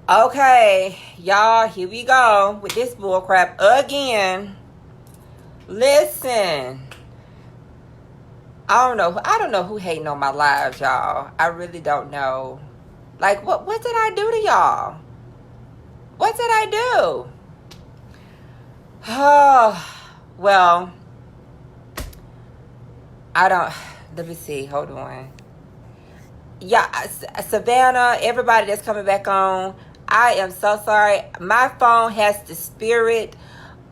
Okay, y'all, here we go with this bullcrap again. Listen, I don't know who hating on my lives, y'all. I really don't know. Like, what did I do to y'all? What did I do? Oh, well, I don't. Let me see. Hold on. Yeah, Savannah, everybody that's coming back on, I am so sorry. My phone has the spirit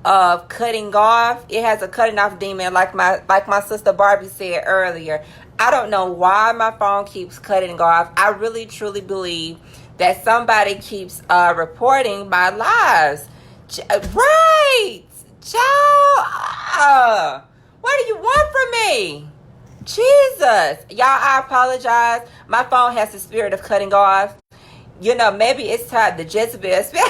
of cutting off. It has a cutting off demon, like my sister Barbie said earlier. I don't know why my phone keeps cutting off. I really truly believe that somebody keeps reporting my lives. Right, child. What do you want from me? Jesus. Y'all, I apologize. My phone has the spirit of cutting off. Maybe it's time the Jezebel spirit.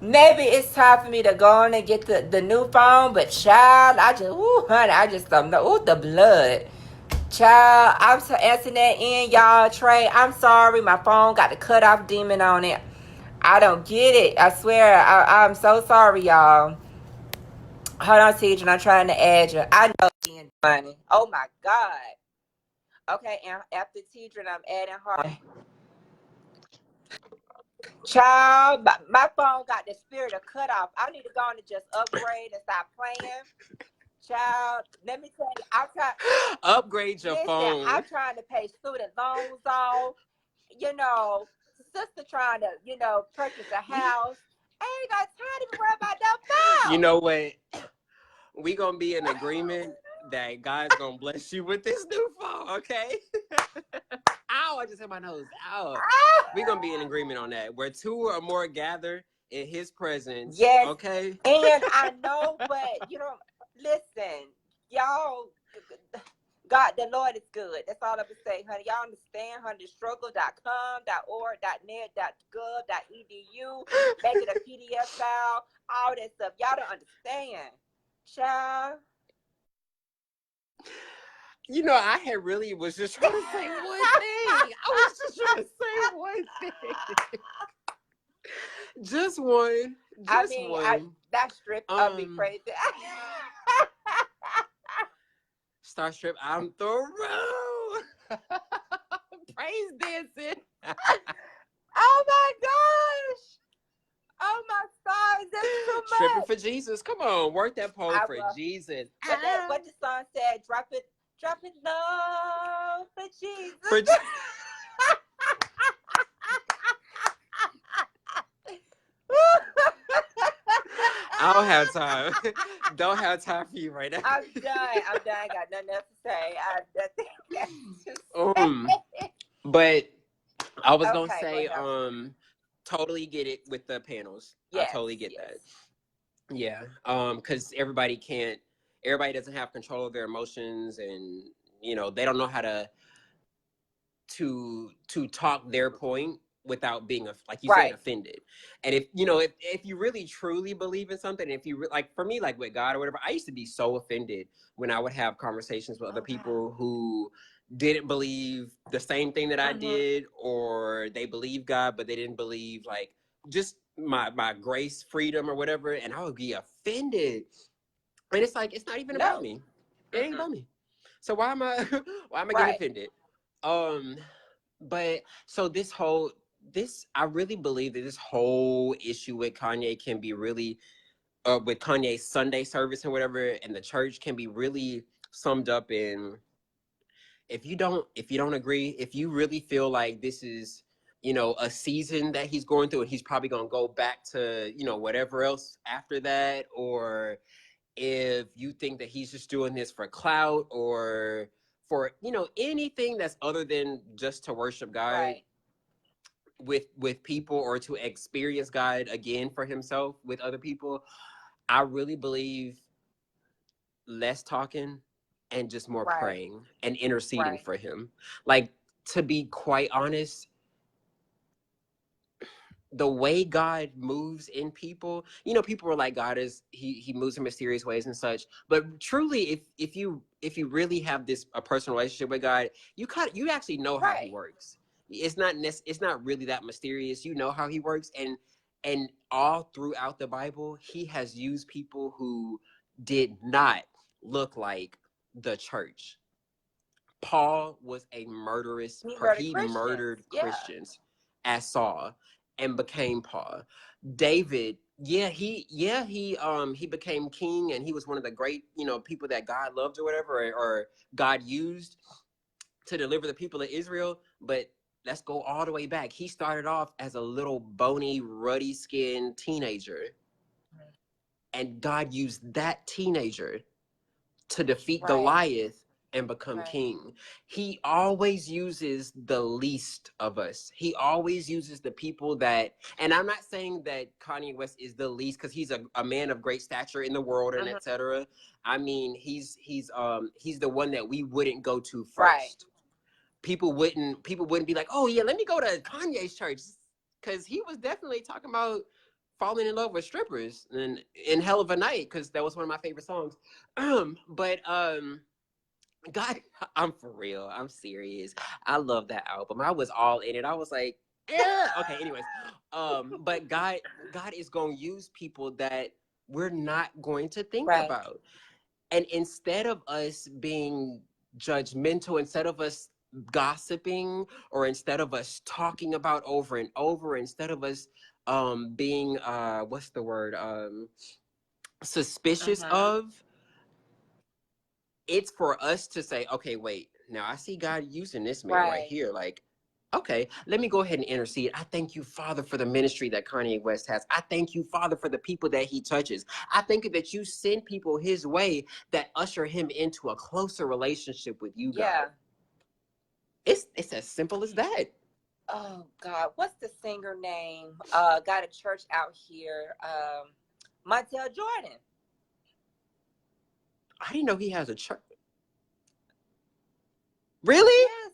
Maybe it's time for me to go on and get the new phone. But child, honey, I just don't know. Ooh, the blood. Child, I'm so answering that in, y'all. Trey, I'm sorry. My phone got the cut off demon on it. I don't get it. I swear. I'm so sorry, y'all. Hold on, Teacher. I'm trying to add you. I know being funny. Oh my God. Okay, and after Teacher, I'm adding her. Child, my phone got the spirit of cutoff. I need to go on and just upgrade and stop playing. Child, let me tell you, Upgrade your listen, phone. I'm trying to pay student loans off. You know, sister trying to, purchase a house. I ain't got time to worry about that You phone. know what? We gonna be in agreement that God's gonna bless you with this new phone, okay? Ow, I just hit my nose. Ow. We gonna be in agreement on that. Where two or more gather in his presence, Yes, okay? and I know, but listen, y'all. God, the Lord is good. That's all I'm gonna say, honey. Y'all understand, honey? Struggle.com, .org, .net, .gov, .edu, make it a PDF file, all that stuff. Y'all don't understand, child. You know, I had really was just trying to say one thing. I was just trying to say one thing. Just one. I Just mean, one. that strip of me Um, crazy. Starstrip, I'm through. Praise dancing. Oh my gosh! Oh my stars! That's too Stripping much. for Jesus. Come on, work that pole I for will. Jesus. What the song said? Drop it low for For Jesus. I don't have time. Don't have time for you right now. I'm done. I'm done. I got nothing else to say. I have nothing else to um, say. but I was gonna Okay, say, what else? totally get it with the panels. I Yes, totally get yes. that. Yeah. Because everybody doesn't have control of their emotions, and they don't know how to talk their point without being like you said Right. offended. And if you really truly believe in something, if you like, for me, like with God or whatever, I used to be so offended when I would have conversations with other Oh God. people who didn't believe the same thing that I Mm-hmm. did, or they believed God but they didn't believe, like, just my grace, freedom, or whatever, and I would be offended. And it's like, it's not even about No. me. It ain't Mm-mm. about me. So why am I why am I getting Right. offended? um but so this I really believe that this whole issue with Kanye can be really, with Kanye's Sunday service and whatever, and the church, can be really summed up in, if you don't agree, if you really feel like this is, a season that he's going through, and he's probably going to go back to, whatever else after that, or if you think that he's just doing this for clout, or for, anything that's other than just to worship God Right. with people, or to experience God again for himself with other people, I really believe less talking and just more Right. praying and interceding Right. for him. Like, to be quite honest, the way God moves in people, people were like, God is he moves in mysterious ways and such. But truly, if you really have a personal relationship with God, you actually know how he Right. works. it's not really that mysterious. You know how he works, and all throughout the Bible, he has used people who did not look like the church. Paul was a murderous He murdered he Christians. murdered Yeah. Christians as Saul and became Paul. David, he became king, and he was one of the great, people that God loved or whatever, or God used to deliver the people of Israel. But let's go all the way back. He started off as a little bony, ruddy skinned teenager, and God used that teenager to defeat Right. Goliath and become Right. king. He always uses the least of us. He always uses the people that, and I'm not saying that Kanye West is the least, because he's a man of great stature in the world and etc. I mean, he's the one that we wouldn't go to first. Right. People wouldn't be like, oh yeah, let me go to Kanye's church, because he was definitely talking about falling in love with strippers and in Hell of a Night, because that was one of my favorite songs. But God, I'm for real. I'm serious. I love that album. I was all in it. I was like, yeah. Okay. Anyways, but God is going to use people that we're not going to think about, and instead of us being judgmental, instead of us gossiping, or instead of us talking about over and over, instead of us being what's the word, suspicious of, it's for us to say, okay, wait, now I see God using this man right here. Like, okay, let me go ahead and intercede. I thank you, Father, for the ministry that Kanye West has. I thank you, Father, for the people that he touches. I thank you that you send people his way that usher him into a closer relationship with you, God. It's as simple as that. Oh God, what's the singer name? Got a church out here. Montel Jordan. I didn't know he has a church. Really? Yes.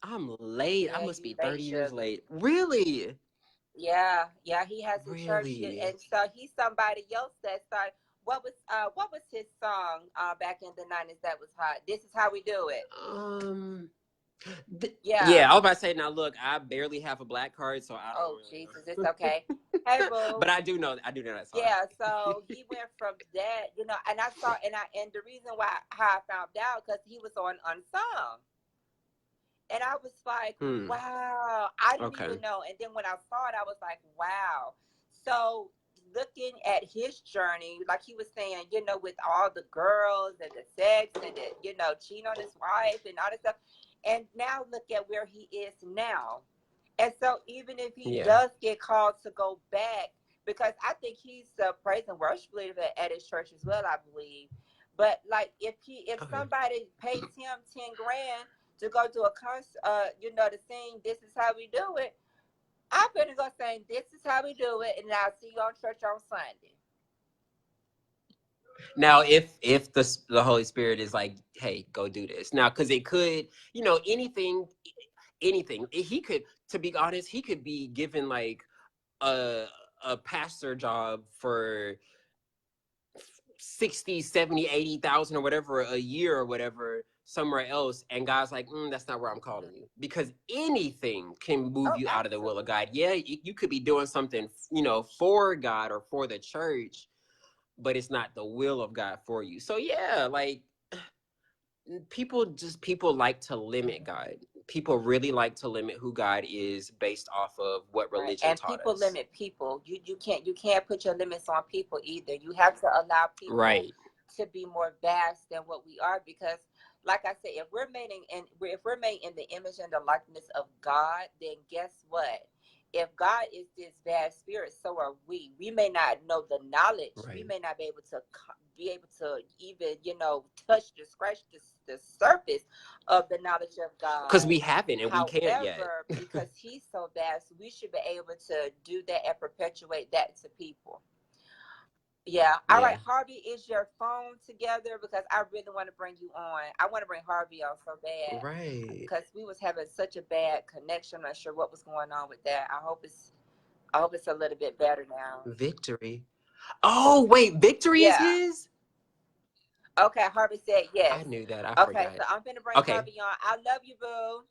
I'm late. Yeah, I must be you 30 late, years sugar. late. Really? Yeah, he has a church, Really? and so he's somebody else that started. What was his song back in the 90s that was hot? This is how we do it. Yeah, I was about to say, now look, I barely have a black card, so I don't Oh really Jesus, know. it's okay. Hey boo. But I do know that song. Yeah, so he went from that, and I saw, and the reason why how I found out, because he was on Unsung. And I was like, wow, I didn't even know. And then when I saw it, I was like, wow. So looking at his journey, like he was saying, with all the girls and the sex and the, cheating on his wife and all this stuff. And now look at where he is now. And so even if he does get called to go back, because I think he's a praise and worship leader at his church as well, I believe. But like if somebody pays him 10 grand to go to a concert, to sing "This Is How We Do It," I'm gonna go sing "This Is How We Do It," and I'll see you on church on Sunday. Now, if the Holy Spirit is like, hey, go do this now, because it could, anything. He could, to be honest, he could be given like a pastor job for 60, 70, 80,000 or whatever a year or whatever somewhere else, and God's like, that's not where I'm calling you, because anything can move you out of the will of God. Yeah, you could be doing something, for God or for the church, but it's not the will of God for you. So yeah, like people like to limit God. People really like to limit who God is based off of what religion taught us. And people limit people. You can't put your limits on people either. You have to allow people to be more vast than what we are, because like I said, if we're made in the image and the likeness of God, then guess what? If God is this vast spirit, so are we. We may not know the knowledge. We may not be able to even, scratch the surface of the knowledge of God. Because we haven't, and we can't yet. However, because he's so vast, we should be able to do that and perpetuate that to people. Yeah. All right, Harvey, is your phone together? Because I really want to bring you on. I want to bring Harvey on so bad. Right. Because we was having such a bad connection. I'm not sure what was going on with that. I hope it's a little bit better now. Victory. Oh, wait, Victory is his? Okay, Harvey said yes. I knew that. I forgot. Okay, so I'm going to bring Harvey on. I love you, boo.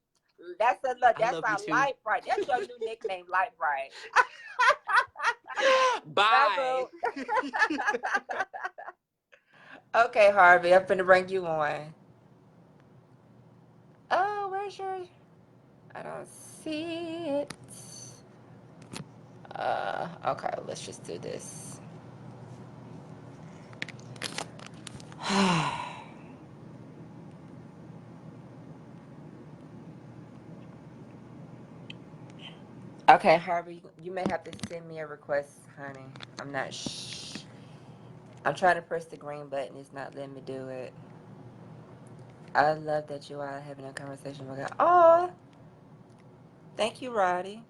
I That's love you our too. Light Bright. That's your new nickname, Light Bright. Bye, Bye. boo. Okay, Harvey, I'm finna bring you on. Oh, where's your? I don't see it. Okay, let's just do this. Okay, Harvey, you may have to send me a request, honey. I'm not I'm trying to press the green button. It's not letting me do it. I love that you are having a conversation with God. Oh, thank you, Roddy.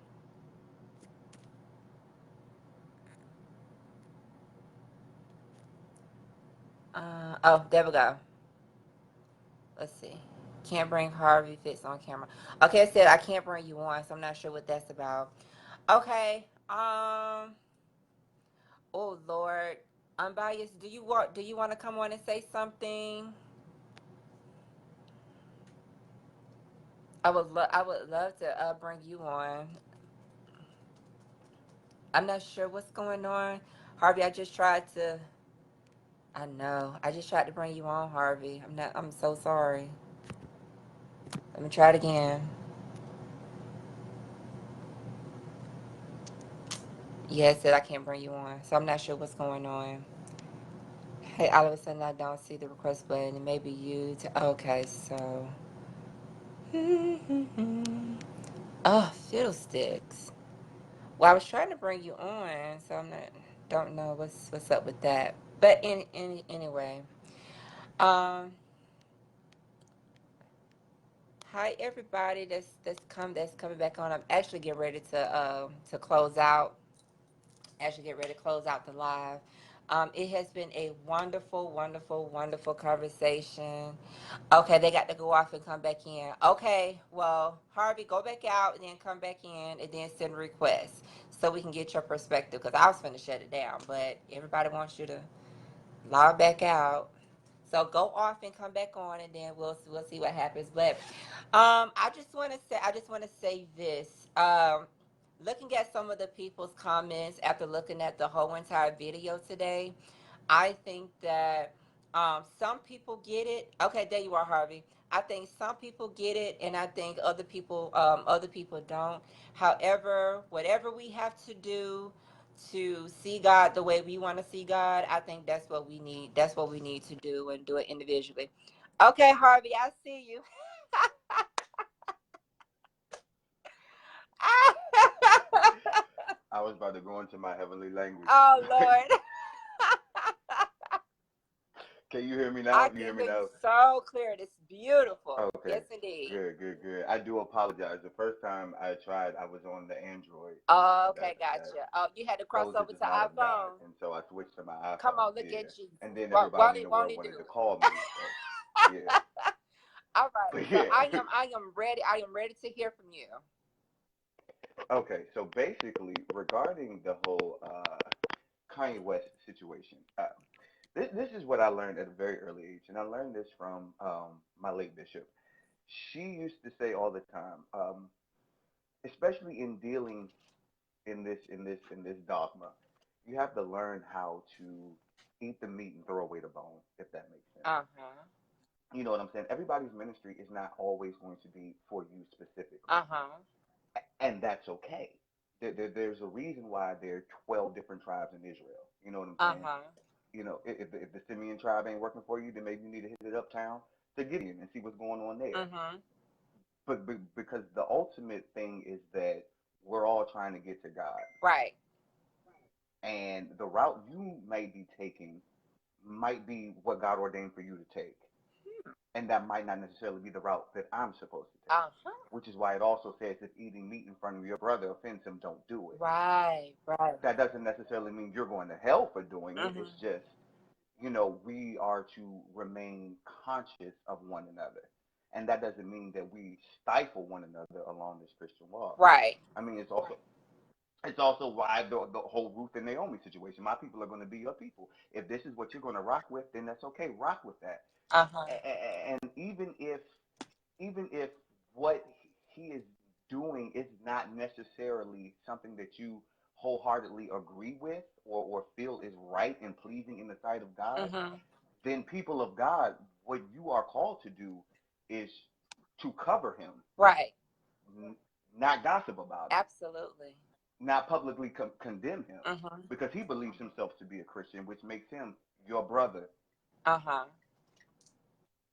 Oh, there we go. Let's see. Can't bring Harvey fits on camera. Okay, I said I can't bring you on, so I'm not sure what that's about. Okay. Oh Lord, unbiased. Do you want to come on and say something? I would love to bring you on. I'm not sure what's going on, Harvey. I just tried to. I know. I just tried to bring you on, Harvey. I'm not. I'm so sorry. Let me try it again. Yeah, it said I can't bring you on, so I'm not sure what's going on. Hey, all of a sudden I don't see the request button. It may be you. Okay, so. Oh, fiddlesticks. Well, I was trying to bring you on, so I'm not. Don't know what's up with that. But anyway, um, hi everybody that's coming back on. I'm actually getting ready to close out. Actually get ready to close out the live. It has been a wonderful, wonderful, wonderful conversation. Okay, they got to go off and come back in. Okay, well, Harvey, go back out and then come back in and then send requests so we can get your perspective because I was going to shut it down, but everybody wants you to log back out. So go off and come back on, and then we'll see what happens. But I just want to say this. Looking at some of the people's comments after looking at the whole entire video today, I think that some people get it. Okay, there you are, Harvey. I think some people get it, and I think other people don't. However, whatever we have to do to see God the way we want to see God, I think that's what we need. That's what we need to do and do it individually. Okay, Harvey, I see you. I was about to go into my heavenly language. Oh Lord. Can you hear me I now? You can hear me hear you now? so clear. It's beautiful. Okay. Yes, indeed. Good, good, good. I do apologize. The first time I tried, I was on the Android, Oh, and okay, that gotcha. Oh, you had to cross fellowship over is to not of God, iPhone. and so I switched to my Come iPhone. on, look Yeah, at you. and then Won't everybody in it? the Won't world he do wanted to it? call me, so yeah. All right. But So yeah. I am ready. I am ready to hear from you. Okay, so basically, regarding the whole Kanye West situation, this is what I learned at a very early age, and I learned this from my late bishop. She used to say all the time, especially in dealing in this dogma, you have to learn how to eat the meat and throw away the bone, if that makes sense. Uh huh. You know what I'm saying? Everybody's ministry is not always going to be for you specifically, Uh huh. and that's okay. There's a reason why there are 12 different tribes in Israel. You know what I'm Uh saying? huh. If the Simeon tribe ain't working for you, then maybe you need to hit it uptown to Gideon and see what's going on there. Mhm. But because the ultimate thing is that we're all trying to get to God, Right. and the route you may be taking might be what God ordained for you to take, and that might not necessarily be the route that I'm supposed to take. Uh huh. Which is why it also says if eating meat in front of your brother offends him, don't do it. Right. Right. That doesn't necessarily mean you're going to hell for doing it. It's Mhm. just, we are to remain conscious of one another. And that doesn't mean that we stifle one another along this Christian walk. Right. I mean, it's also why the whole Ruth and Naomi situation. My people are going to be your people. If this is what you're going to rock with, then that's okay. Rock with that. Uh huh. And even if what he is doing is not necessarily something that you wholeheartedly agree with or feel is right and pleasing in the sight of God, Mm-hmm. then people of God, what you are called to do is to cover him, Right. not gossip about him, Absolutely. not publicly condemn him, Mm-hmm. because he believes himself to be a Christian, which makes him your brother. Uh-huh.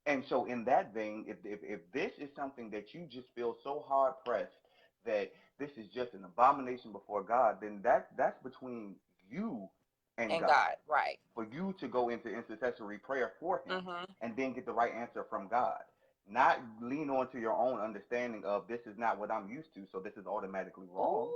And so, in that vein, if this is something that you just feel so hard pressed that this is just an abomination before God, then that's between you and And God. God. Right. For you to go into intercessory prayer for him Mm-hmm. and then get the right answer from God. Not lean on to your own understanding of this is not what I'm used to, so this is automatically wrong.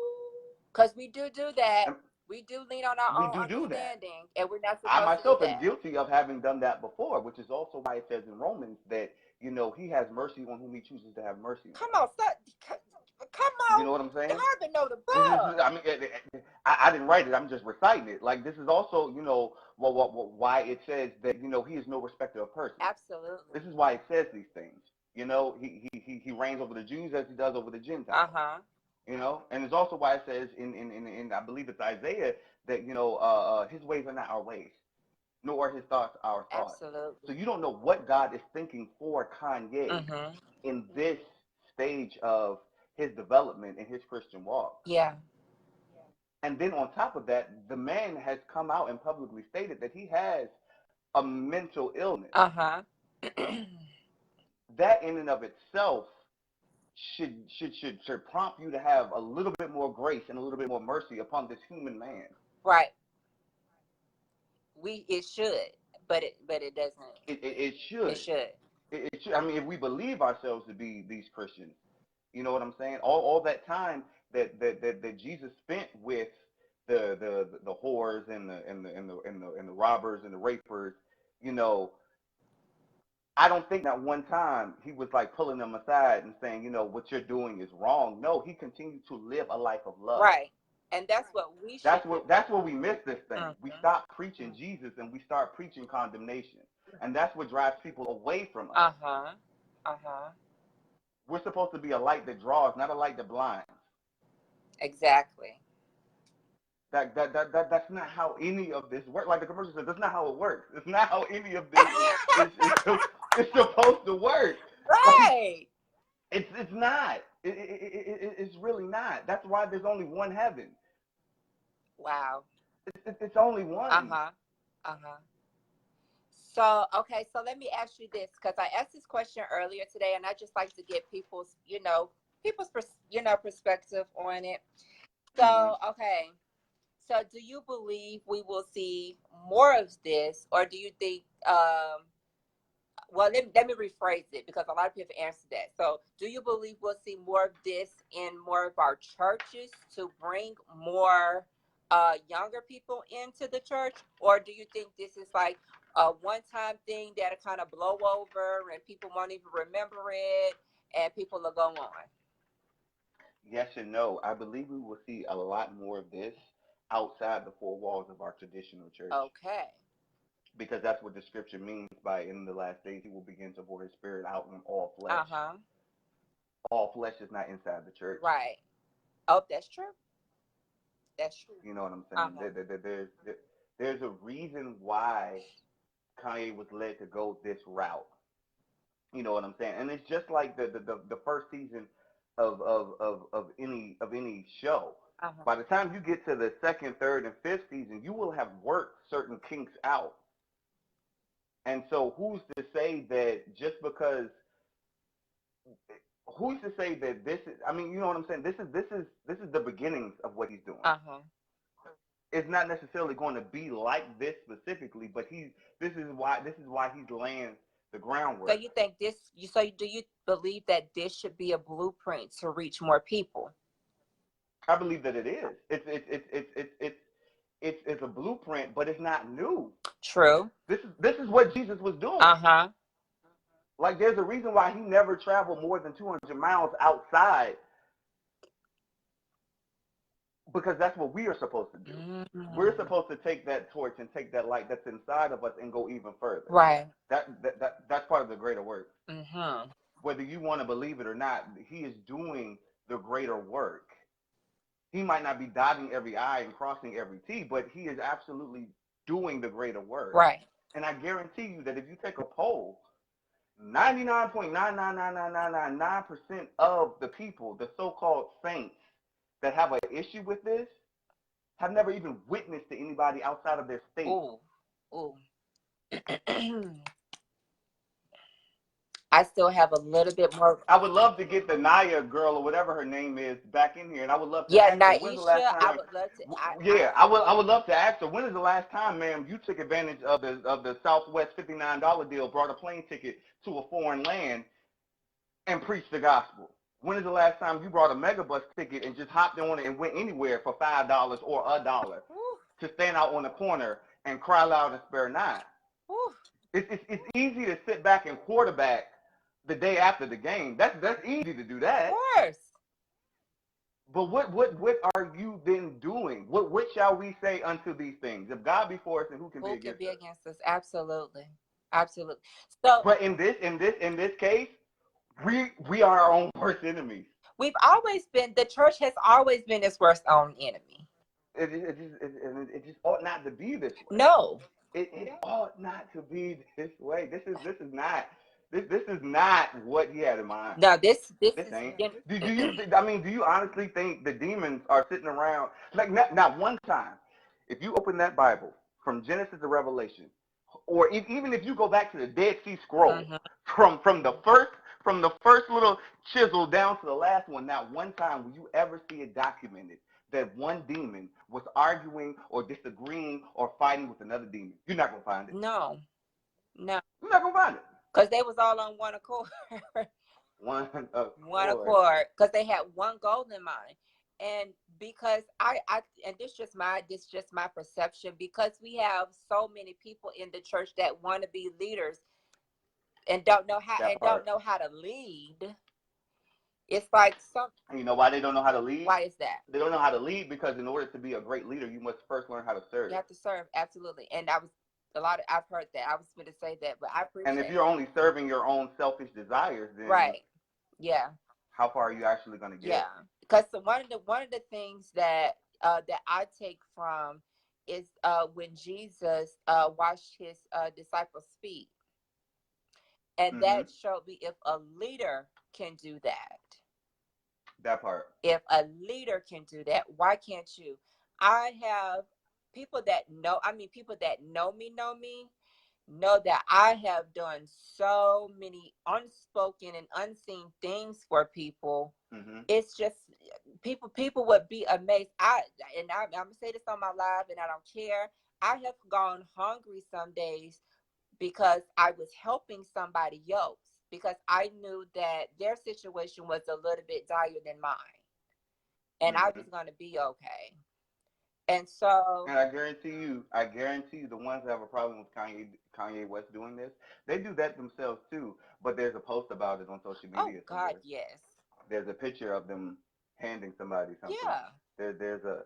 Because we do that. And We do lean on our we own do that. understanding, and we're not I supposed to do myself am that. guilty of having done that before, which is also why it says in Romans that, he has mercy on whom he chooses to have mercy Come on. on, come You on. know what I'm saying? Husband know the This is, book. I mean, I didn't write it. I'm just reciting it. Like, this is also, why it says that, he is no respecter of persons. Absolutely. This is why it says these things. He reigns over the Jews as he does over the Gentiles. Uh-huh. And it's also why it says in I believe it's Isaiah that, his ways are not our ways, nor are his thoughts our thoughts. So Absolutely. you don't know what God is thinking for Kanye Mm-hmm. in this stage of his development in his Christian walk. Yeah. And then on top of that, the man has come out and publicly stated that he has a mental illness. Uh-huh. That in and of itself should prompt you to have a little bit more grace and a little bit more mercy upon this human man. Right. It should, but it doesn't. It should. It should. It should. I mean, if we believe ourselves to be these Christians, you know what I'm saying? All that time that Jesus spent with the whores and the robbers and the rapers, you know, I don't think that one time he was like pulling them aside and saying, what you're doing is wrong. No, he continued to live a life of love. Right. And that's what we should do. That's where we miss this thing. Mm-hmm. We stop preaching Jesus and we start preaching condemnation. And that's what drives people away from us. Uh-huh. Uh-huh. We're supposed to be a light that draws, not a light that blinds. Exactly. That's not how any of this works. Like the commercial said, that's not how it works. It's not how any of this is supposed to work. Right. Like, it's not. It's really not. That's why there's only one heaven. Wow. It's only one. Uh-huh. Uh-huh. So, okay, so let me ask you this, because I asked this question earlier today, and I just like to get people's perspective on it. So, okay. So, do you believe we will see more of this, or do you think, well, let me rephrase it, because a lot of people answer that. So, do you believe we'll see more of this in more of our churches to bring more younger people into the church, or do you think this is like a one-time thing that'll kind of blow over and people won't even remember it and people will go on? Yes and no. I believe we will see a lot more of this outside the four walls of our traditional church. Okay. Because that's what the scripture means by in the last days he will begin to pour his spirit out on all flesh. Uh-huh. All flesh is not inside the church. Right. Oh, that's true. That's true. You know what I'm saying? Uh-huh. There's a reason why Kanye was led to go this route. You know what I'm saying? And it's just like the first season of any show. Uh-huh. By the time you get to the second, third, and fifth season, you will have worked certain kinks out. And so who's to say that just because who's to say that this is, I mean, you know what I'm saying? This is the beginnings of what he's doing. Uh-huh. It's not necessarily going to be like this specifically, but this is why he's laying the groundwork. So you think do you believe that this should be a blueprint to reach more people? I believe that it is. It's a blueprint, but it's not new. True. This is what Jesus was doing. Uh-huh. Like, there's a reason why he never traveled more than 200 miles outside, because that's what we are supposed to do. Mm-hmm. We're supposed to take that torch and take that light that's inside of us and go even further. Right. That's part of the greater work. Mm-hmm. whether you want to believe it or not, he is doing the greater work. He might not be dotting every I and crossing every T, but he is absolutely doing the greater work. Right. And I guarantee you that if you take a poll, 99.9999999% of the people, the so-called saints that have an issue with this, have never even witnessed to anybody outside of their state. Ooh. Ooh. I still have a little bit more. I would love to get the Naya girl or whatever her name is back in here, and I would love to Yeah, ask her when's the last Naisha, I time. would love to. Yeah, I would love to ask her when is the last time, ma'am, you took advantage of the Southwest $59 deal, brought a plane ticket to a foreign land, and preached the gospel. When is the last time you brought a megabus ticket and just hopped on it and went anywhere for $5 or $1 to stand out on the corner and cry loud and spare not? It's easy to sit back and quarterback the day after the game. That's easy to do that. Of course. But what are you then doing? What shall we say unto these things? If God be for us, then who can be against us? Absolutely. Absolutely. So, but in this case, we are our own worst enemies. we've always been, the church has always been its worst own enemy. It just ought not to be this way. No. It ought not to be this way. This is not what he had in mind. No, this ain't. Do you honestly think the demons are sitting around like not one time? If you open that Bible from Genesis to Revelation, or even if you go back to the Dead Sea Scroll, from the first little chisel down to the last one, not one time will you ever see it documented that one demon was arguing or disagreeing or fighting with another demon. You're not gonna find it. No. You're not gonna find it. Because they was all on one accord. One accord. Because they had one goal in mind. And because I and this just my perception, because we have so many people in the church that want to be leaders and don't know how to lead. It's like you know why they don't know how to lead? Why is that? They don't know how to lead because in order to be a great leader, you must first learn how to serve. You have to serve, absolutely. And I've heard that. I was going to say that, but I appreciate. And if you're only serving your own selfish desires, then right, yeah. How far are you actually going to get? Yeah, because one of the things that that I take from is when Jesus washed his disciples' feet, and that showed me if a leader can do that. That part. If a leader can do that, why can't you? I have people that know me know that I have done so many unspoken and unseen things for people. It's just people would be amazed. I'm gonna say this on my live, and I don't care. I have gone hungry some days because I was helping somebody else, because I knew that their situation was a little bit dire than mine, and I was going to be okay. And so, and I guarantee you, the ones that have a problem with Kanye West doing this, they do that themselves too. But there's a post about it on social media. Oh God, yes. There's a picture of them handing somebody something. Yeah. There's a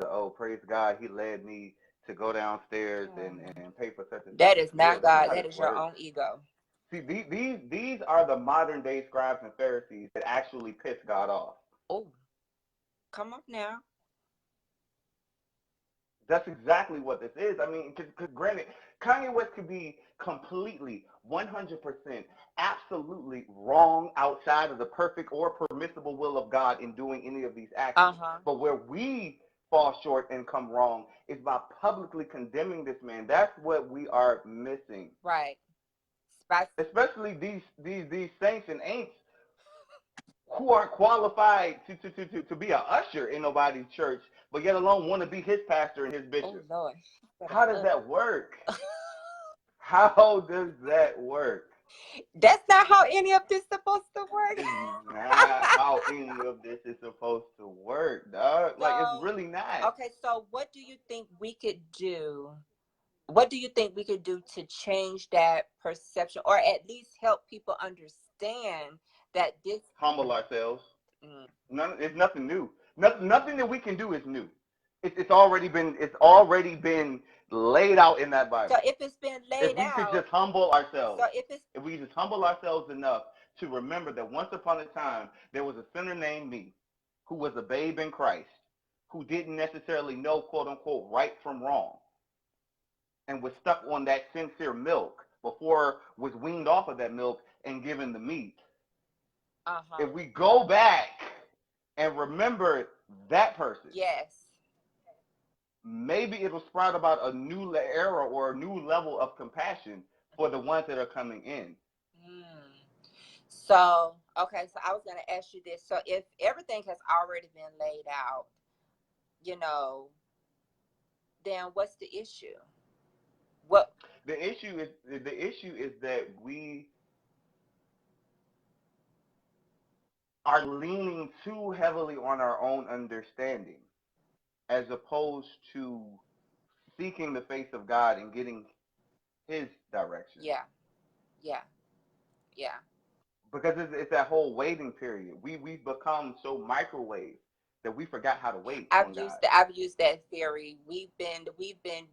oh, praise God, he led me to go downstairs and pay for such a. That is not God. That is your own ego. See, these are the modern day scribes and Pharisees that actually piss God off. Oh, come up now. That's exactly what this is. I mean, because granted, Kanye West could be completely, 100%, absolutely wrong outside of the perfect or permissible will of God in doing any of these actions. But where we fall short and come wrong is by publicly condemning this man. That's what we are missing. Right. Especially these saints and ain'ts who aren't qualified to be an usher in nobody's church, but yet alone want to be his pastor and his bishop. Oh, Lord. How does that work? How does that work? That's not how any of this is supposed to work. Not how any of this is supposed to work, dog. So, like, it's really not. Okay, so what do you think we could do? What do you think we could do to change that perception, or at least help people understand that this? Humble ourselves. It's nothing new. Nothing that we can do is new. It's already been laid out in that Bible. So if it's been laid out, if we could just humble ourselves, so if we just humble ourselves enough to remember that once upon a time there was a sinner named me who was a babe in Christ, who didn't necessarily know, quote unquote, right from wrong, and was stuck on that sincere milk before was weaned off of that milk and given the meat. If we go back and remember that person, Yes. maybe it'll sprout about a new era or a new level of compassion for the ones that are coming in. So, okay, so I was going to ask you this. So, if everything has already been laid out, then what's the issue? What The issue is that we are leaning too heavily on our own understanding as opposed to seeking the face of God and getting his direction. Yeah. Yeah. Yeah. Because it's that whole waiting period. We've become so microwave that we forgot how to wait on God. I've used that theory. We've been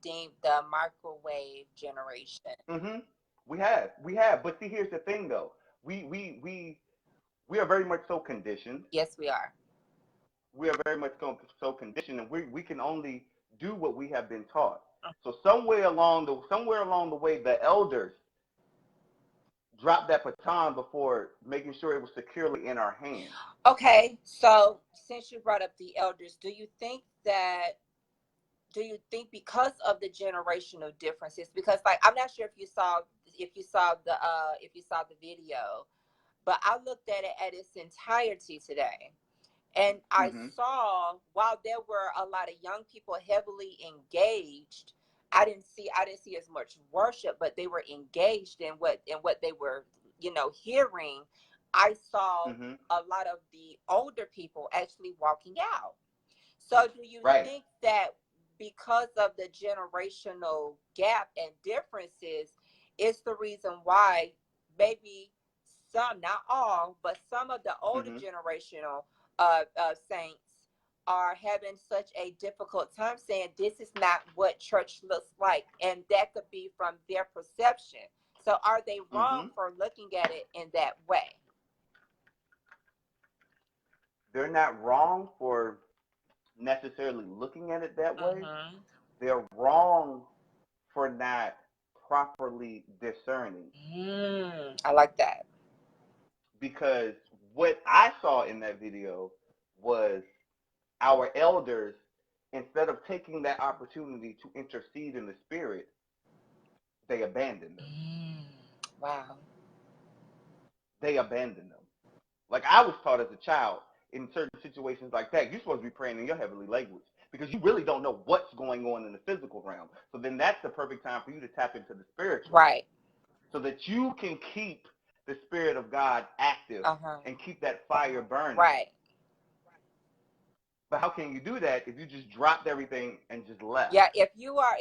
deemed the microwave generation. We have. But see, here's the thing, though. We are very much so conditioned. Yes, we are. We are very much so conditioned, and we can only do what we have been taught. So somewhere along the way, the elders dropped that baton before making sure it was securely in our hands. Okay, so since you brought up the elders, do you think because of the generational differences, because like I'm not sure if you saw the video, but I looked at it at its entirety today, and I saw, while there were a lot of young people heavily engaged, I didn't see as much worship, but they were engaged in what they were hearing. I saw a lot of the older people actually walking out. So do you think that because of the generational gap and differences is the reason why maybe some, not all, but some of the older generational saints are having such a difficult time saying this is not what church looks like, and that could be from their perception. So are they wrong for looking at it in that way? They're not wrong for necessarily looking at it that way. They're wrong for not properly discerning. I like that. Because what I saw in that video was our elders, instead of taking that opportunity to intercede in the spirit, they abandoned them. Wow. They abandoned them. Like I was taught as a child, in certain situations like that, you're supposed to be praying in your heavenly language because you really don't know what's going on in the physical realm. So then that's the perfect time for you to tap into the spiritual. Right. So that you can keep the Spirit of God active and keep that fire burning. Right. But how can you do that if you just dropped everything and just left? Yeah, if you are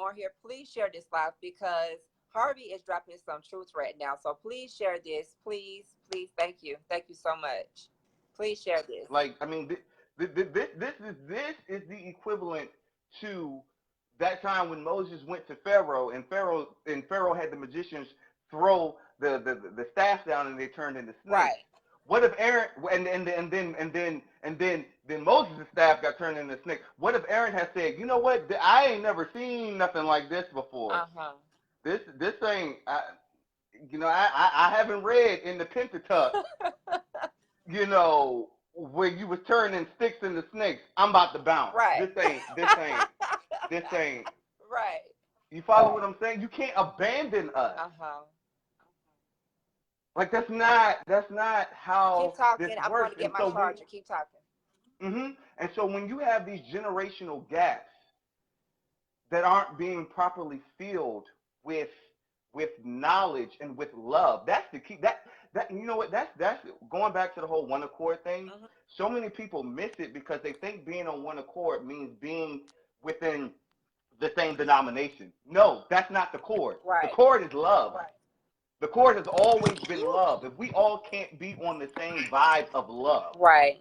on here, please share this live, because Harvey is dropping some truth right now. So please share this. Please. Thank you so much. Please share this. Like, I mean, this is the equivalent to that time when Moses went to Pharaoh, and Pharaoh had the magicians throw the staff down and they turned into snakes. Right. What if Aaron then Moses' staff got turned into a snake? What if Aaron had said, you know what, I ain't never seen nothing like this before. This ain't, I haven't read in the Pentateuch, where you was turning sticks into snakes. I'm about to bounce. Right. This ain't. Right. You follow what I'm saying? You can't abandon us. Like that's not how Keep talking. this I'm works. going to get my charger. Keep talking. And so when you have these generational gaps that aren't being properly filled with knowledge and with love, that's the key. That you know what? That's going back to the whole one accord thing. So many people miss it because they think being on one accord means being within the same denomination. No, that's not the chord. Right. The chord is love. Right. The chord has always been love. If we all can't be on the same vibe of love, right,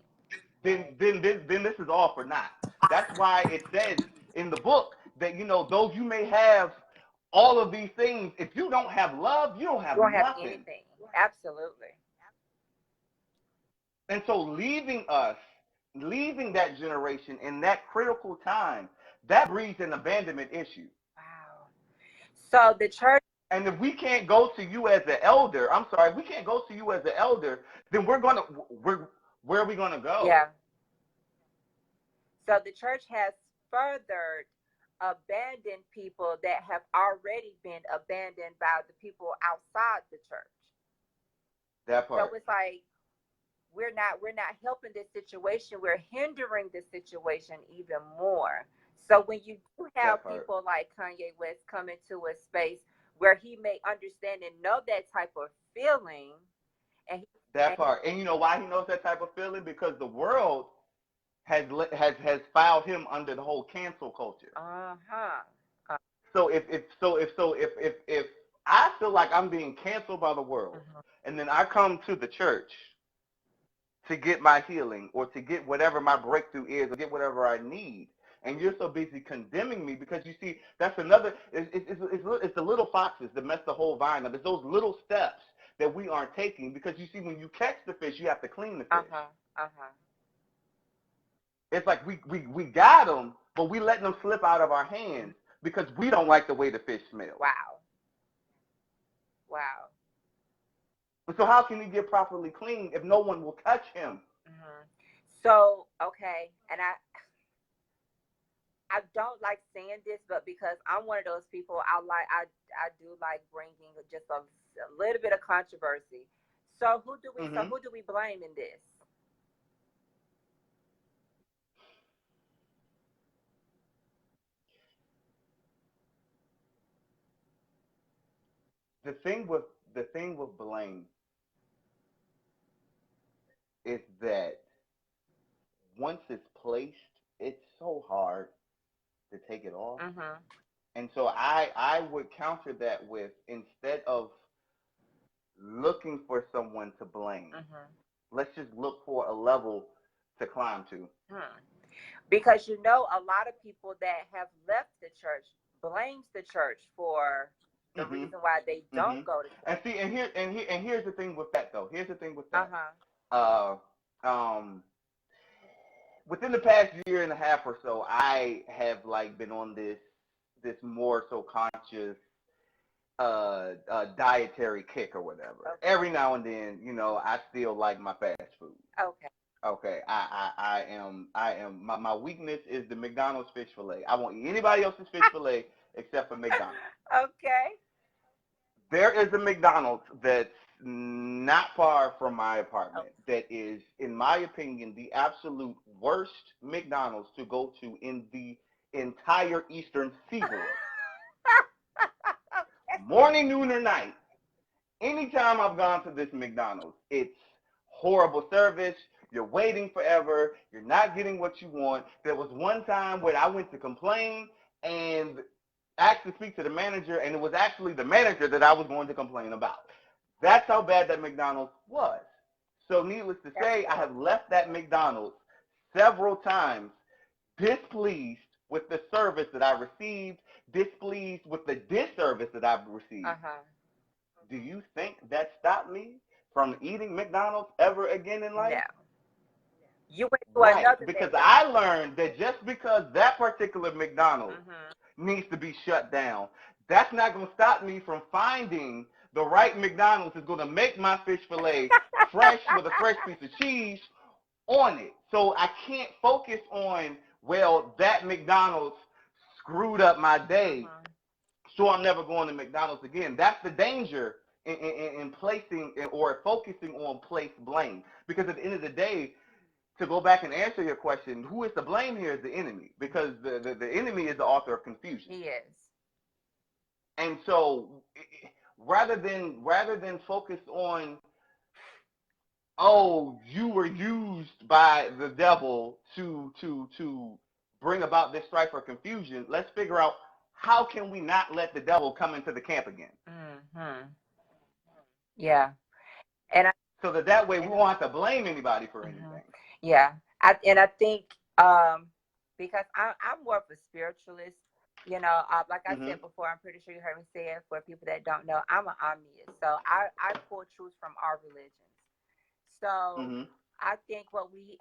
then this is all for naught. That's why it says in the book that, though you may have all of these things, if you don't have love, you don't have nothing. Anything. Absolutely. And so leaving that generation in that critical time, that breeds an abandonment issue. Wow. So the church. And if we can't go to you as an elder, I'm sorry, if we can't go to you as an elder, then we're where are we gonna go? Yeah. So the church has furthered abandoned people that have already been abandoned by the people outside the church. That So part. it's like we're not helping this situation. We're hindering the situation even more. So when you do That have part. people like Kanye West come into a space where he may understand and know that type of feeling, and That part. And you know why he knows that type of feeling? Because the world has filed him under the whole cancel culture. uh-huh. So if I feel like I'm being canceled by the world, and then I come to the church to get my healing or to get whatever my breakthrough is or get whatever I need, and you're so busy condemning me because you see that's another. It's the little foxes that mess the whole vine up. It's those little steps that we aren't taking because you see when you catch the fish, you have to clean the fish. It's like we got them, but we letting them slip out of our hands because we don't like the way the fish smells. Wow. So how can he get properly clean if no one will touch him? So okay, and I don't like saying this, but because I'm one of those people, I do like bringing just a little bit of controversy. So who do we blame in this? The thing with blame is that once it's placed, it's so hard to take it off. And so I would counter that with instead of looking for someone to blame, let's just look for a level to climb to. Because a lot of people that have left the church blames the church for the reason why they don't go to church. And see, and here's the thing with that though. Here's the thing with that. Within the past year and a half or so, I have like been on this more so conscious dietary kick or whatever. Every now and then, I still like my fast food. Okay. I am my weakness is the McDonald's fish fillet. I won't eat anybody else's fish fillet except for McDonald's. Okay. There is a McDonald's that's not far from my apartment that is, in my opinion, the absolute worst McDonald's to go to in the entire Eastern Seaboard. Morning, noon, or night. Anytime I've gone to this McDonald's, it's horrible service. You're waiting forever. You're not getting what you want. There was one time where I went to complain and asked to speak to the manager, and it was actually the manager that I was going to complain about. That's how bad that McDonald's was. So needless to say, I have left that McDonald's several times displeased with the service that I received, displeased with the disservice that I've received. Do you think that stopped me from eating McDonald's ever again in life? No. You went to another because McDonald's. I learned that just because that particular McDonald's needs to be shut down, that's not going to stop me from finding the right McDonald's that's going to make my fish fillet fresh with a fresh piece of cheese on it. So I can't focus on, well, that McDonald's screwed up my day, so I'm never going to McDonald's again. That's the danger in placing or focusing on place blame. Because at the end of the day, to go back and answer your question, who is to blame here is the enemy. Because the enemy is the author of confusion. He is. And so rather than focus on, oh, you were used by the devil to bring about this strife or confusion, let's figure out how can we not let the devil come into the camp again. Yeah. So that way we won't have to blame anybody for anything. Yeah. I think because I'm more of a spiritualist, like I said before, I'm pretty sure you heard me say it, for people that don't know, I'm an omniist. So I pull truth from our religions. So I think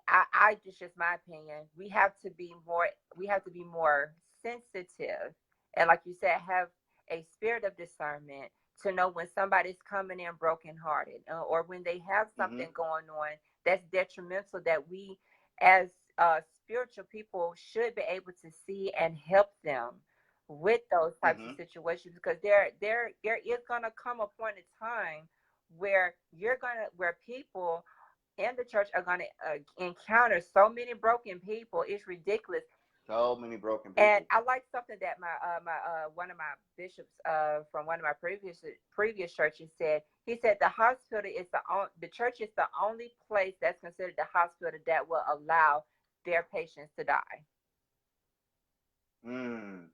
I just my opinion, we have to be more sensitive, and like you said, have a spirit of discernment to know when somebody's coming in brokenhearted, or when they have Mm-hmm. something going on that's detrimental, that we as spiritual people should be able to see and help them with those types of Mm-hmm. situations, because there is gonna come a point in time where where people in the church are going to encounter so many broken people. It's ridiculous. So many broken And people. I like something that my one of my bishops from one of my previous churches said. He said the church is the only place that's considered the hospital that will allow their patients to die. Mm.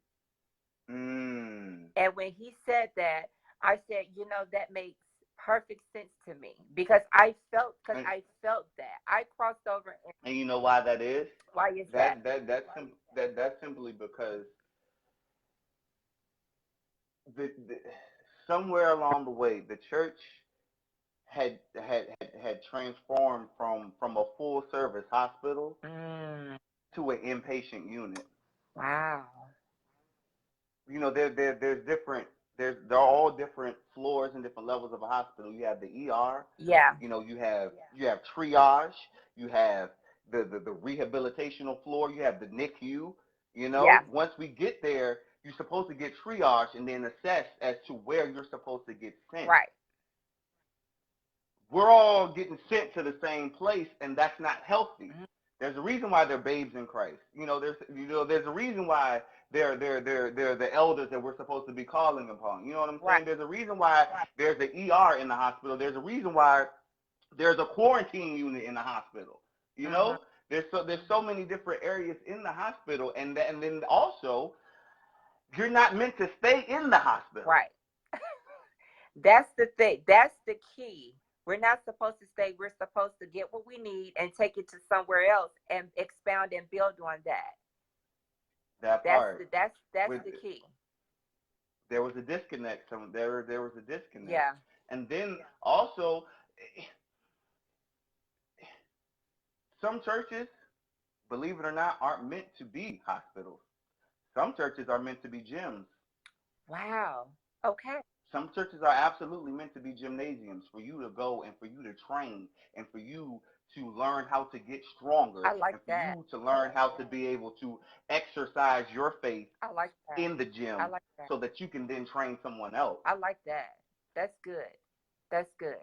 Mm. And when he said that, I said, that makes perfect sense to me, because And, I felt that. I crossed over. And and you know why that is? why is that? That's simply because the somewhere along the way the church had transformed from a full service hospital Mm, to an inpatient unit. wow. You know, there's different there are all different floors and different levels of a hospital. You have the ER, Yeah. you know, you have triage, you have the rehabilitational floor, you have the NICU. You Yeah. know, once we get there, you're supposed to get triage and then assessed as to where you're supposed to get sent. Right. We're all getting sent to the same place, and that's not healthy. Mhm. There's a reason why they're babes in Christ. There's a reason why they're the elders that we're supposed to be calling upon. You know what I'm Right. saying? There's a reason why there's the ER in the hospital. There's a reason why there's a quarantine unit in the hospital. You Hmm. know, there's so many different areas in the hospital, and then also you're not meant to stay in the hospital. Right. That's the thing. That's the key. We're not supposed to stay. We're supposed to get what we need and take it to somewhere else and expound and build on that. That part That's with the key. there was a disconnect. There was a disconnect, Yeah. and then also some churches, believe it or not, aren't meant to be hospitals. Some churches are meant to be gyms. Wow. Okay. Some churches are absolutely meant to be gymnasiums for you to go and for you to train and for you to learn how to get stronger I like and for that. you to learn how to be able to exercise your faith I like that. in the I gym like that. so that you can then train someone else. I like that. That's good. That's good.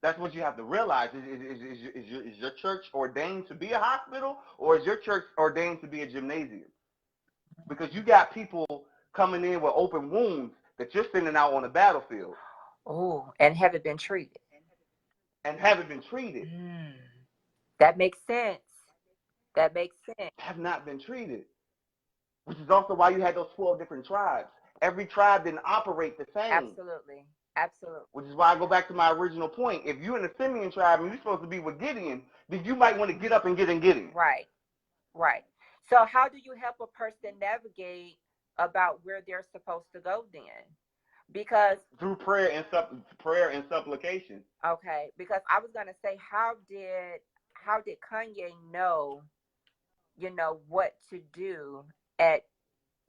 That's what you have to realize. Is your church ordained to be a hospital or is your church ordained to be a gymnasium? Because you got people coming in with open wounds that you're sending out on the battlefield Oh, and haven't been treated. and haven't been treated, Mm. That makes sense. That makes sense. have not been treated, which is also why you had those 12 different tribes. Every tribe didn't operate the same, Absolutely. Absolutely. which is why I go back to my original point. If you're in the Simeon tribe and you're supposed to be with Gideon, then you might want to get up and get in Gideon. Right. Right. So how do you help a person navigate about where they're supposed to go then? Because Through prayer and supplication. okay, because I was gonna say, how did Kanye know, what to do at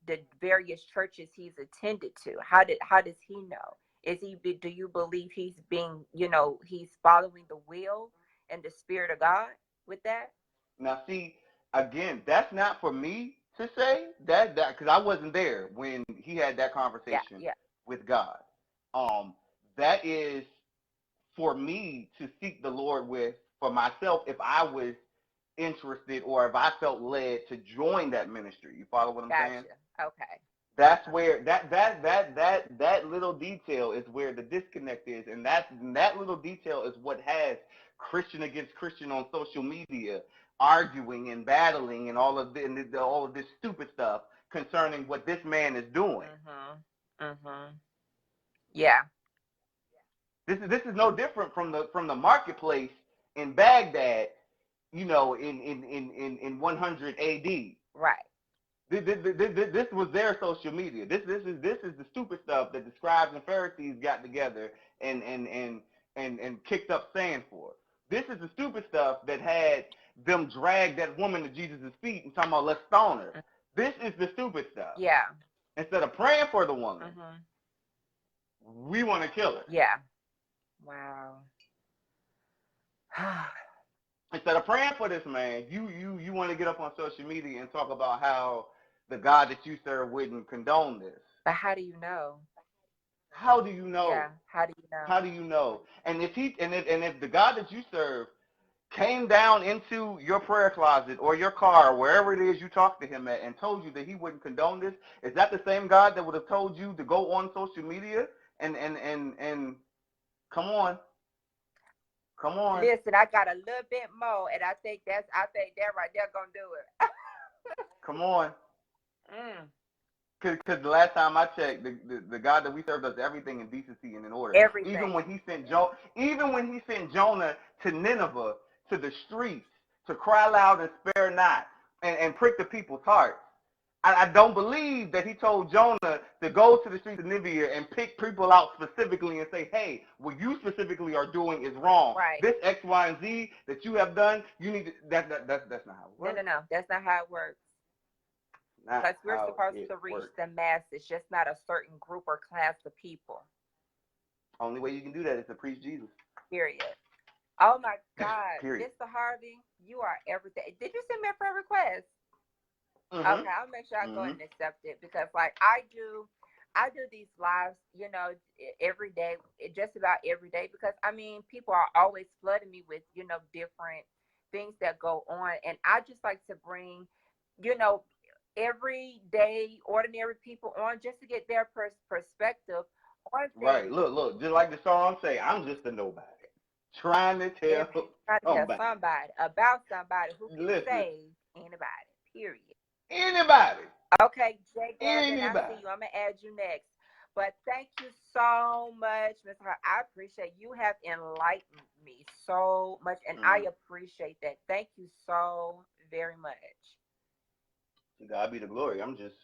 the various churches he's attended to? How does he know? Do you believe he's being, he's following the will and the spirit of God with that? Now, see, again, that's not for me to say that because I wasn't there when he had that Yeah, conversation yeah. with God. Um, that is for me to seek the Lord with for myself if I was interested or if I felt led to join that ministry. You follow what I'm saying? Gotcha. Okay. That's where that little detail is where the disconnect is, and that little detail is what has Christian against Christian on social media arguing and battling and all of this stupid stuff concerning what this man is doing. Mhm. Mhm. Yeah. This is no different from the marketplace in Baghdad, you know, in 100 AD. Right. This was their social media. This is the stupid stuff that the scribes and Pharisees got together and kicked up sand for. This is the stupid stuff that had them drag that woman to Jesus' feet and talking about let's stone her. This is the stupid stuff. Yeah. Instead of praying for the woman, we want to kill her. Yeah. Wow. Instead of praying for this man, you want to get up on social media and talk about how the God that you serve wouldn't condone this. But how do you know? How do you know? Yeah. How do you know? How do you know? And if the God that you serve came down into your prayer closet or your car, wherever it is you talk to him at, and told you that he wouldn't condone this, is that the same God that would have told you to go on social media and come on? Come on. Listen, I got a little bit more, and I think that right there gonna do it. Come on. Because the last time I checked, the God that we serve does everything in decency and in order. Everything. Even when he sent Jonah to Nineveh, to the streets, to cry loud and spare not, and prick the people's hearts. I don't believe that he told Jonah to go to the streets of Nineveh and pick people out specifically and say, hey, what you specifically are doing is wrong. Right. This X, Y, and Z that you have done, you need to, that's not how it works. No. That's not how it works. Because we're supposed to reach the masses, just not a certain group or class of people. Only way you can do that is to preach Jesus. Period. Oh my God. Period. Mr. Harvey, you are everything. Did you send me a prayer request? Okay, I'll make sure I go and accept it, because like I do these lives, every day, just about every day, because I mean, people are always flooding me with, different things that go on. And I just like to bring, everyday, ordinary people on just to get their perspective on things. Right. Look, just like the song say, I'm just a nobody. Trying to tell somebody about somebody who can save anybody. Period. Anybody. Okay, Jay Gavin, I see you. I'm going to add you next. But thank you so much, Mr. Hart. I appreciate you. Have enlightened me so much, and I appreciate that. Thank you so very much. To God be the glory. I'm just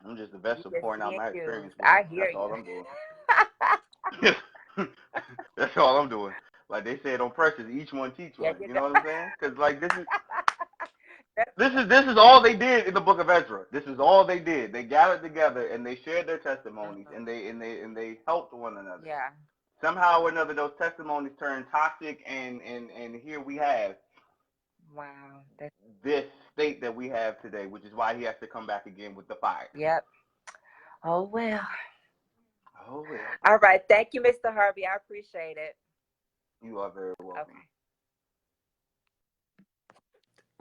the vessel pouring out my experience. I hear you. That's all I'm doing. That's all I'm doing. Like they said on Precious, each one teach one. You know what I'm saying? Because like this is all they did in the book of Ezra. This is all they did. They gathered together and they shared their testimonies and they helped one another. Yeah. Somehow or another, those testimonies turned toxic, and here we have. Wow. This state that we have today, which is why he has to come back again with the fire. Yep. Oh well. Oh well. All right. Thank you, Mr. Harvey. I appreciate it. You are very welcome. Okay.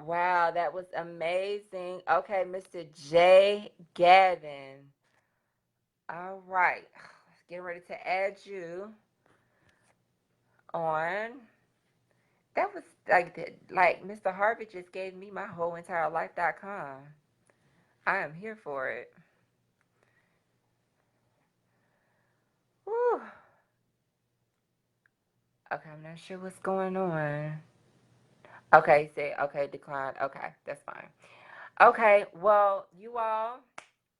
Wow, that was amazing. Okay, Mr. J. Gavin. All right. Let's get ready to add you on. That was like Mr. Harvey just gave me my whole entire life.com. I am here for it. Whew. Okay, I'm not sure what's going on. Okay, say okay, decline. Okay, that's fine. Okay, well, you all,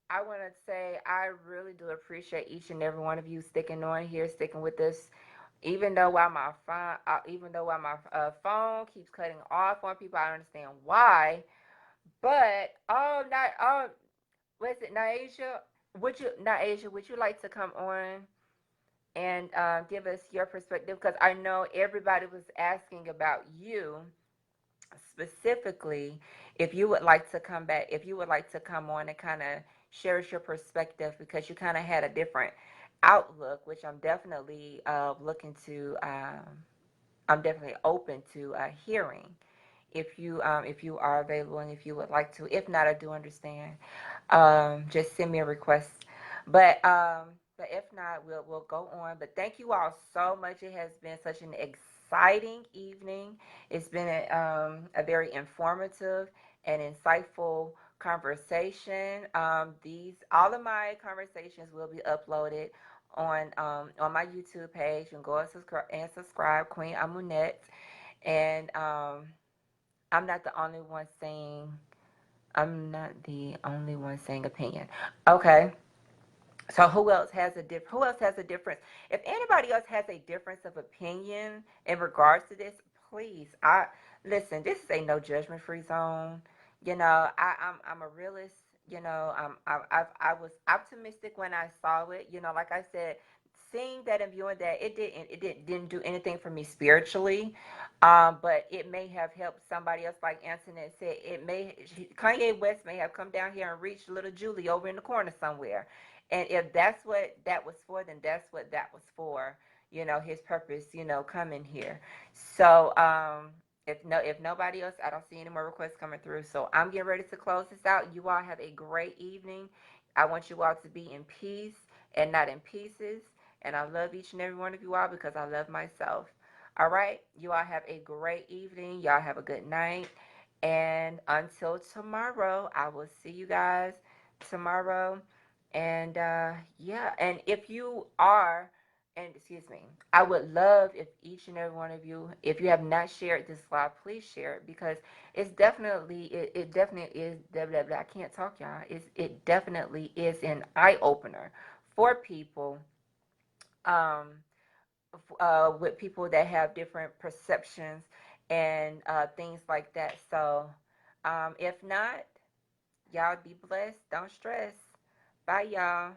I want to say I really do appreciate each and every one of you sticking on here, sticking with us, even though while my phone keeps cutting off on people. I understand why, but listen, Naisha, would you like to come on and give us your perspective? Because I know everybody was asking about you. Specifically, if you would like to come on and kind of share your perspective, because you kind of had a different outlook, which I'm definitely I'm definitely open to hearing. If you are available and if you would like to. If not, I do understand. Just send me a request. But if not, we'll go on. But thank you all so much. It has been such an exciting evening. It's been a very informative and insightful conversation. All of my conversations will be uploaded on my YouTube page. You can go and subscribe, Queen Amunette. And I'm not the only one saying opinion. Okay. So who else has a difference? If anybody else has a difference of opinion in regards to this, please. I listen. This is a no judgment free zone. You know, I'm a realist. You know, I was optimistic when I saw it. You know, like I said, seeing that and viewing that, it didn't do anything for me spiritually, but it may have helped somebody else. Like Antoinette said, Kanye West may have come down here and reached little Julie over in the corner somewhere. And if that's what that was for, then that's what that was for. You know, his purpose. You know, coming here. So, if nobody else, I don't see any more requests coming through. So I'm getting ready to close this out. You all have a great evening. I want you all to be in peace and not in pieces. And I love each and every one of you all because I love myself. All right. You all have a great evening. Y'all have a good night. And until tomorrow, I will see you guys tomorrow. And yeah, and if you are, and excuse me, I would love if each and every one of you, if you have not shared this live, please share it because it definitely is blah, blah, blah. I can't talk, y'all. It definitely is an eye opener for people, um, with people that have different perceptions and things like that. So, if not, y'all be blessed. Don't stress. Bye, y'all.